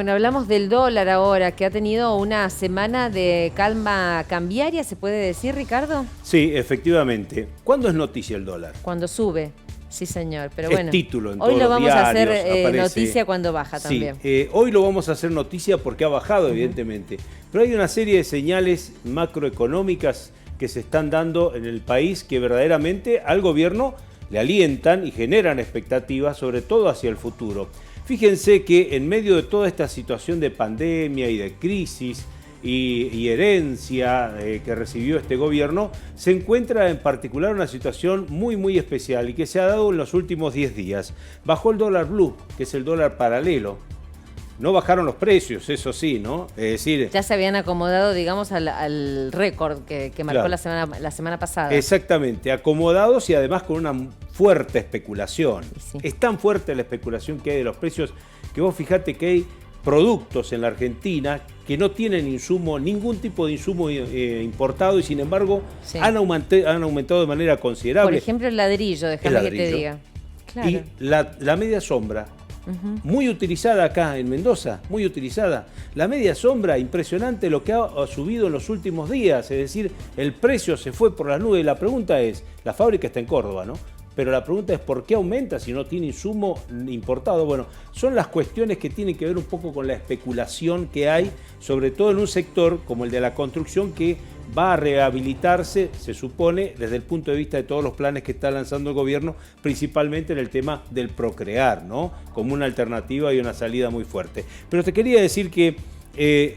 Bueno, hablamos del dólar ahora, que ha tenido una semana de calma cambiaria, ¿se puede decir, Ricardo? Sí, efectivamente. ¿Cuándo es noticia el dólar? Cuando sube, sí señor, pero Es bueno. título en Hoy todos lo los vamos a hacer diarios, aparece. noticia cuando baja también. Sí, hoy lo vamos a hacer noticia porque ha bajado, evidentemente. Pero hay una serie de señales macroeconómicas que se están dando en el país que verdaderamente al gobierno le alientan y generan expectativas, sobre todo hacia el futuro. Fíjense que en medio de toda esta situación de pandemia y de crisis y herencia que recibió este gobierno, se encuentra en particular una situación muy especial y que se ha dado en los últimos 10 días. Bajó el dólar blue, que es el dólar paralelo. No bajaron los precios, eso sí, ¿no? Es decir, ya se habían acomodado, digamos, al récord que marcó claro, la semana pasada. Exactamente, acomodados y además con una fuerte especulación. Sí. Es tan fuerte la especulación que hay de los precios que vos fijate que hay productos en la Argentina que no tienen insumo, ningún tipo de insumo importado y sin embargo sí, han aumentado de manera considerable. Por ejemplo, el ladrillo, déjame que te diga. Claro. Y la media sombra. Muy utilizada acá en Mendoza, muy utilizada. La media sombra, impresionante lo que ha subido en los últimos días, es decir, el precio se fue por las nubes. La pregunta es, la fábrica está en Córdoba, ¿no? Pero la pregunta es ¿por qué aumenta si no tiene insumo importado? Bueno, son las cuestiones que tienen que ver un poco con la especulación que hay, sobre todo en un sector como el de la construcción que va a rehabilitarse, se supone, desde el punto de vista de todos los planes que está lanzando el gobierno, principalmente en el tema del procrear, ¿no? Como una alternativa y una salida muy fuerte. Pero te quería decir que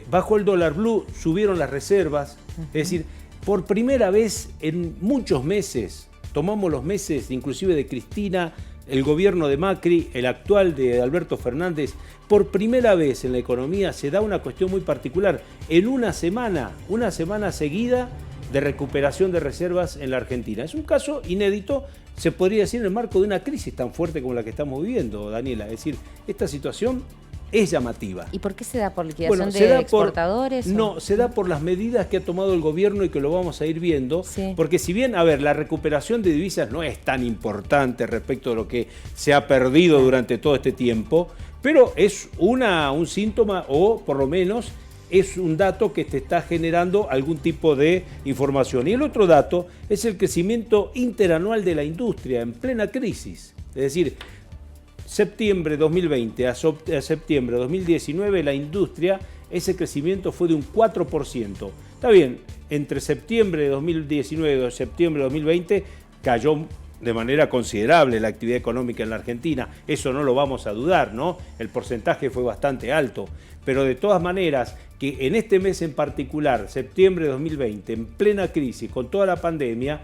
bajo el dólar blue subieron las reservas, es decir, por primera vez en muchos meses, tomamos los meses inclusive de Cristina, el gobierno de Macri, el actual de Alberto Fernández, por primera vez en la economía se da una cuestión muy particular. En una semana seguida de recuperación de reservas en la Argentina. Es un caso inédito, se podría decir, en el marco de una crisis tan fuerte como la que estamos viviendo, Daniela. Es decir, esta situación es llamativa. ¿Y por qué se da? ¿Por liquidación de exportadores? No, se da por las medidas que ha tomado el gobierno y que lo vamos a ir viendo. Sí. Porque si bien, a ver, la recuperación de divisas no es tan importante respecto de lo que se ha perdido durante todo este tiempo, pero es un síntoma o por lo menos es un dato que te está generando algún tipo de información. Y el otro dato es el crecimiento interanual de la industria en plena crisis. Es decir, septiembre 2020 a septiembre 2019 la industria, ese crecimiento fue de un 4%. Está bien, entre septiembre de 2019 y septiembre de 2020 cayó de manera considerable la actividad económica en la Argentina, eso no lo vamos a dudar, ¿no? El porcentaje fue bastante alto, pero de todas maneras que en este mes en particular, septiembre de 2020, en plena crisis, con toda la pandemia,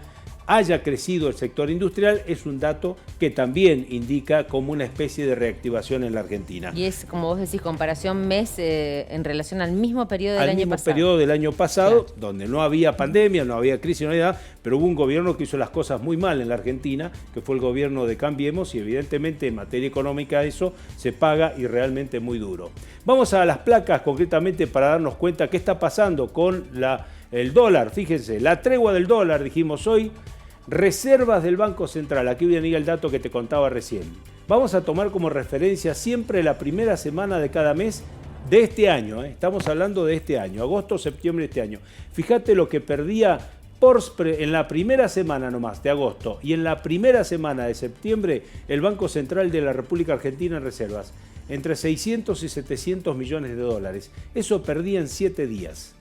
haya crecido el sector industrial es un dato que también indica como una especie de reactivación en la Argentina. Y es, como vos decís, comparación mes en relación al mismo periodo del año pasado. Al mismo periodo del año pasado, claro, donde no había pandemia, no había crisis, no había nada, pero hubo un gobierno que hizo las cosas muy mal en la Argentina, que fue el gobierno de Cambiemos, y evidentemente en materia económica eso se paga y realmente muy duro. Vamos a las placas concretamente para darnos cuenta qué está pasando con el dólar. Fíjense, la tregua del dólar, dijimos hoy. Reservas del Banco Central, aquí viene el dato que te contaba recién. Vamos a tomar como referencia siempre la primera semana de cada mes de este año, estamos hablando de este año, agosto, septiembre de este año. Fíjate lo que perdía en la primera semana nomás de agosto y en la primera semana de septiembre el Banco Central de la República Argentina en reservas, entre 600 y 700 millones de dólares. Eso perdía en 7 días.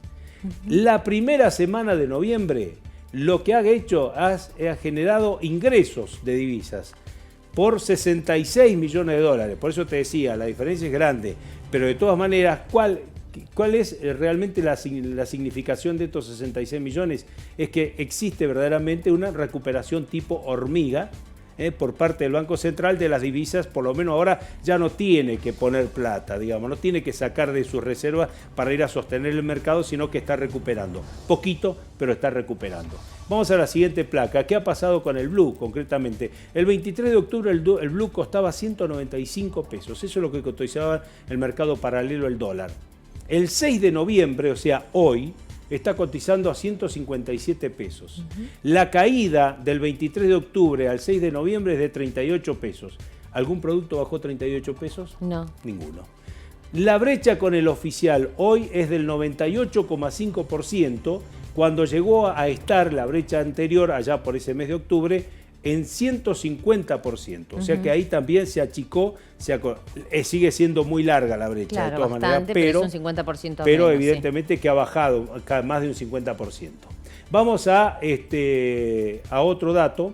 La primera semana de noviembre lo que ha hecho ha generado ingresos de divisas por 66 millones de dólares. Por eso te decía, la diferencia es grande, pero de todas maneras, ¿cuál es realmente la significación de estos 66 millones? Es que existe verdaderamente una recuperación tipo hormiga por parte del Banco Central de las divisas. Por lo menos ahora ya no tiene que poner plata, digamos, no tiene que sacar de sus reservas para ir a sostener el mercado, sino que está recuperando. Poquito, pero está recuperando. Vamos a la siguiente placa. ¿Qué ha pasado con el blue concretamente? El 23 de octubre el blue costaba 195 pesos. Eso es lo que cotizaba el mercado paralelo el dólar. El 6 de noviembre, o sea, hoy, está cotizando a 157 pesos. La caída del 23 de octubre al 6 de noviembre es de 38 pesos. ¿Algún producto bajó 38 pesos? No. Ninguno. La brecha con el oficial hoy es del 98,5%, cuando llegó a estar la brecha anterior, allá por ese mes de octubre, en 150%. O sea que ahí también se achicó, sigue siendo muy larga la brecha, claro, de todas bastante, maneras, pero es un 50% pero menos, evidentemente que ha bajado más de un 50%. Vamos a otro dato.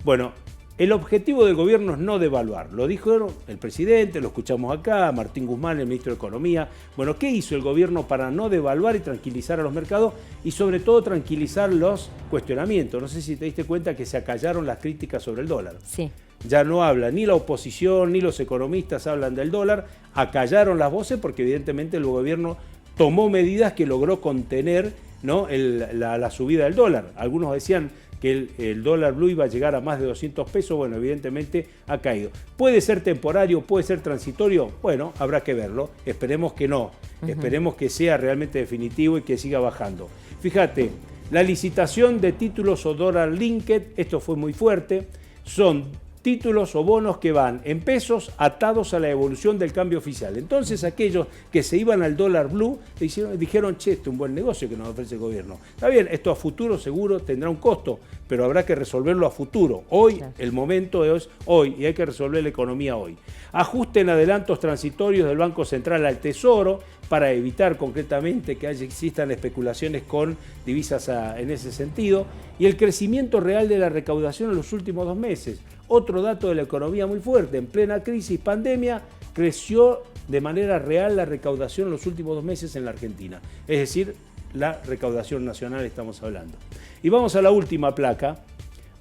Bueno, el objetivo del gobierno es no devaluar. Lo dijo el presidente, lo escuchamos acá, Martín Guzmán, el ministro de Economía. Bueno, ¿qué hizo el gobierno para no devaluar y tranquilizar a los mercados? Y sobre todo tranquilizar los cuestionamientos. No sé si te diste cuenta que se acallaron las críticas sobre el dólar. Sí. Ya no habla ni la oposición ni los economistas hablan del dólar. Acallaron las voces porque evidentemente el gobierno tomó medidas que logró contener, ¿no?, la subida del dólar. Algunos decían que el dólar blue iba a llegar a más de 200 pesos, bueno, evidentemente ha caído. ¿Puede ser temporario, puede ser transitorio? Bueno, habrá que verlo, esperemos que no, esperemos que sea realmente definitivo y que siga bajando. Fíjate, la licitación de títulos o dólar linked, esto fue muy fuerte, son títulos o bonos que van en pesos atados a la evolución del cambio oficial. Entonces aquellos que se iban al dólar blue dijeron, che, este es un buen negocio que nos ofrece el gobierno. Está bien, esto a futuro seguro tendrá un costo, pero habrá que resolverlo a futuro. Hoy, claro, el momento es hoy y hay que resolver la economía hoy. Ajuste en adelantos transitorios del Banco Central al Tesoro para evitar concretamente que existan especulaciones con divisas en ese sentido. Y el crecimiento real de la recaudación en los últimos 2 meses. Otro dato de la economía muy fuerte, en plena crisis, pandemia, creció de manera real la recaudación en los últimos 2 meses en la Argentina. Es decir, la recaudación nacional estamos hablando. Y vamos a la última placa,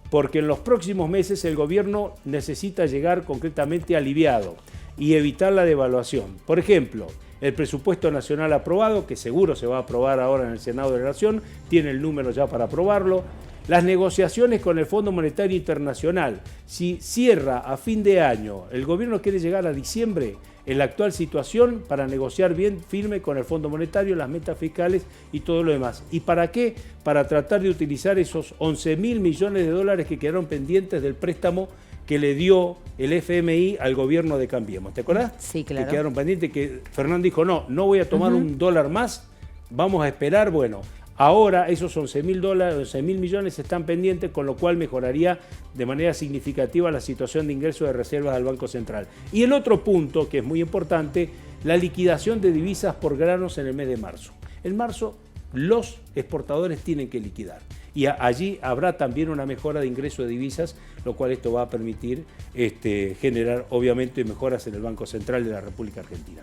porque en los próximos meses el gobierno necesita llegar concretamente aliviado y evitar la devaluación. Por ejemplo, el presupuesto nacional aprobado, que seguro se va a aprobar ahora en el Senado de la Nación, tiene el número ya para aprobarlo. Las negociaciones con el Fondo Monetario Internacional, si cierra a fin de año, el gobierno quiere llegar a diciembre en la actual situación para negociar bien firme con el Fondo Monetario, las metas fiscales y todo lo demás. ¿Y para qué? Para tratar de utilizar esos 11.000 millones de dólares que quedaron pendientes del préstamo que le dio el FMI al gobierno de Cambiemos. ¿Te acordás? Sí, claro. Que quedaron pendientes, que Fernando dijo, no voy a tomar un dólar más, vamos a esperar, bueno. Ahora esos 11.000 millones están pendientes, con lo cual mejoraría de manera significativa la situación de ingreso de reservas del Banco Central. Y el otro punto, que es muy importante, la liquidación de divisas por granos en el mes de marzo. En marzo los exportadores tienen que liquidar. Y allí habrá también una mejora de ingreso de divisas, lo cual esto va a permitir generar obviamente mejoras en el Banco Central de la República Argentina.